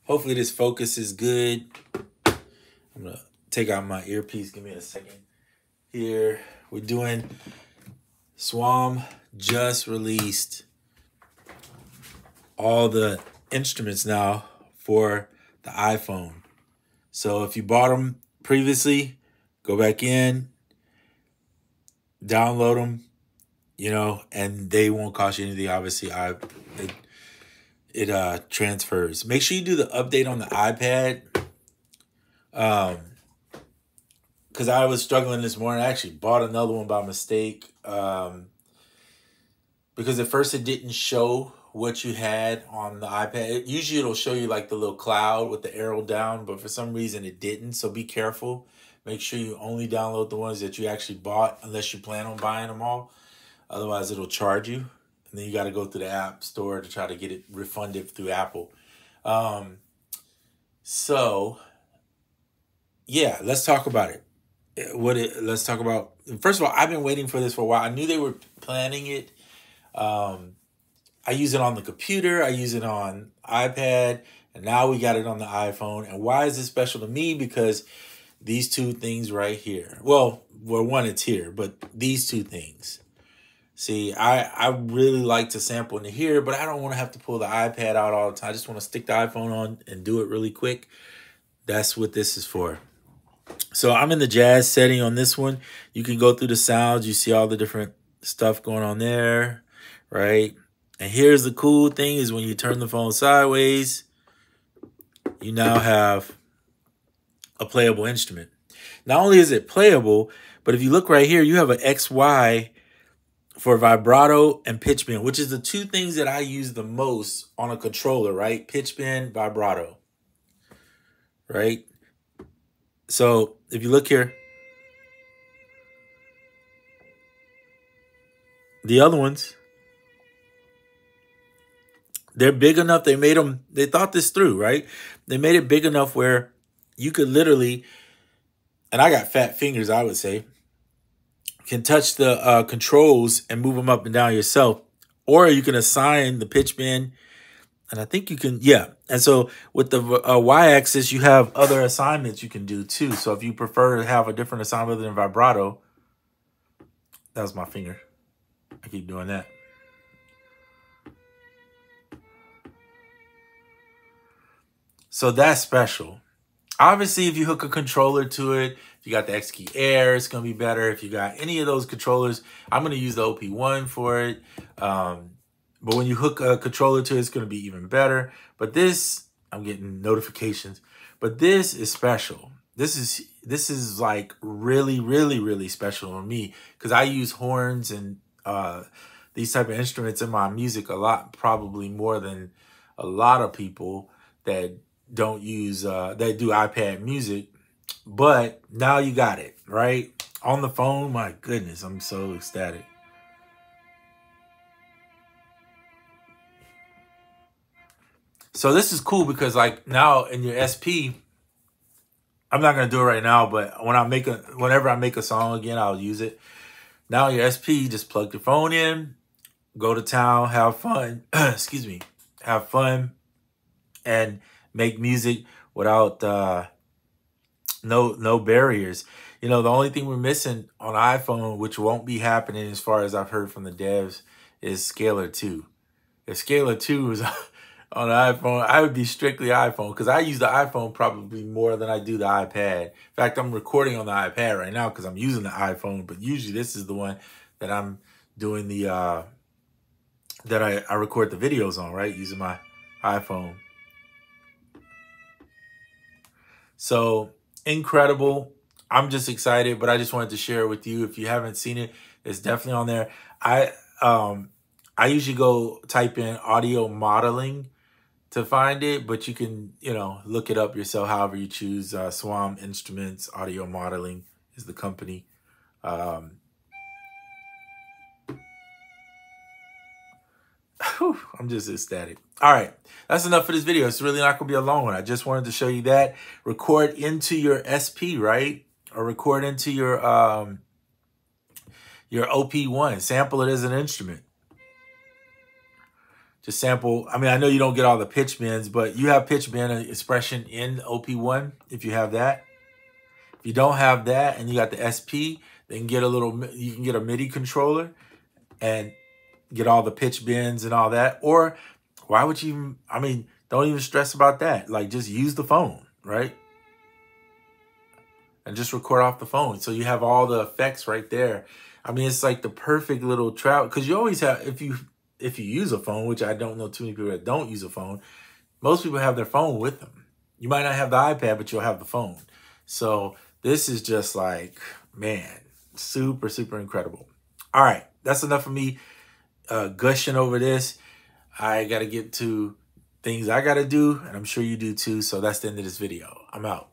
Hopefully this focus is good. I'm going to take out my earpiece. Give me a second. Here, we're doing Swam just released all the instruments now for the iPhone. So if you bought them previously, go back in, download them, and they won't cost you anything. Obviously, it transfers. Make sure you do the update on the iPad. Because I was struggling this morning. I actually bought another one by mistake. Because at first it didn't show what you had on the iPad. Usually it'll show you like the little cloud with the arrow down, but for some reason it didn't. So be careful. Make sure you only download the ones that you actually bought unless you plan on buying them all. Otherwise it'll charge you. And then you got to go through the app store to try to get it refunded through Apple. So, yeah, let's talk about it. Let's talk about, first of all, I've been waiting for this for a while. I knew they were planning it. I use it on the computer. I use it on iPad. And now we got it on the iPhone. And why is it special to me? Because these two things right here. Well, one, it's here. But these two things. See, I really like to sample into here. But I don't want to have to pull the iPad out all the time. I just want to stick the iPhone on and do it really quick. That's what this is for. So I'm in the jazz setting on this one. You can go through the sounds. You see all the different stuff going on there, right? And here's the cool thing is when you turn the phone sideways, you now have a playable instrument. Not only is it playable, but if you look right here, you have an XY for vibrato and pitch bend, which is the two things that I use the most on a controller, right? Pitch bend, vibrato, right? So if you look here, the other ones, they're big enough. They thought this through, right? They made it big enough where you could literally, and I got fat fingers, I would say, can touch the controls and move them up and down yourself. Or you can assign the pitch bend. And I think you can, yeah. And so with the Y-axis, you have other assignments you can do too. So if you prefer to have a different assignment than vibrato, that was my finger. I keep doing that. So that's special. Obviously, if you hook a controller to it, if you got the X-Key Air, it's going to be better. If you got any of those controllers, I'm going to use the OP1 for it. But when you hook a controller to it, it's going to be even better. But this, I'm getting notifications. But this is special. This is like really, really, really special for me. Because I use horns and these type of instruments in my music a lot. Probably more than a lot of people that don't use, that do iPad music. But now you got it, right? On the phone, my goodness, I'm so ecstatic. So this is cool because like now in your SP, I'm not gonna do it right now, but whenever I make a song again, I'll use it. Now your SP, just plug your phone in, go to town, have fun, excuse me, have fun, and make music without no barriers. The only thing we're missing on iPhone, which won't be happening as far as I've heard from the devs, is Scalar 2. If Scalar 2 was on the iPhone, I would be strictly iPhone because I use the iPhone probably more than I do the iPad. In fact, I'm recording on the iPad right now because I'm using the iPhone, but usually this is the one that I'm doing the, that I record the videos on, right? Using my iPhone. So incredible. I'm just excited, but I just wanted to share it with you. If you haven't seen it, it's definitely on there. I usually go type in audio modeling to find it, but you can, look it up yourself, however you choose. Swam Instruments, audio modeling is the company. I'm just ecstatic. All right, that's enough for this video. It's really not gonna be a long one. I just wanted to show you that. Record into your SP, right? Or record into your OP1. Sample it as an instrument. Just sample. I mean, I know you don't get all the pitch bends, but you have pitch bend expression in OP1 if you have that. If you don't have that and you got the SP, then you can get a MIDI controller and get all the pitch bends and all that. Or why would you, I mean, don't even stress about that. Like, just use the phone, right? And just record off the phone. So you have all the effects right there. I mean, it's like the perfect little trout, because you always have, if you use a phone, which I don't know too many people that don't use a phone, most people have their phone with them. You might not have the iPad, but you'll have the phone. So this is just like, man, super, super incredible. All right, that's enough of me gushing over this. I got to get to things I got to do, and I'm sure you do too. So that's the end of this video. I'm out.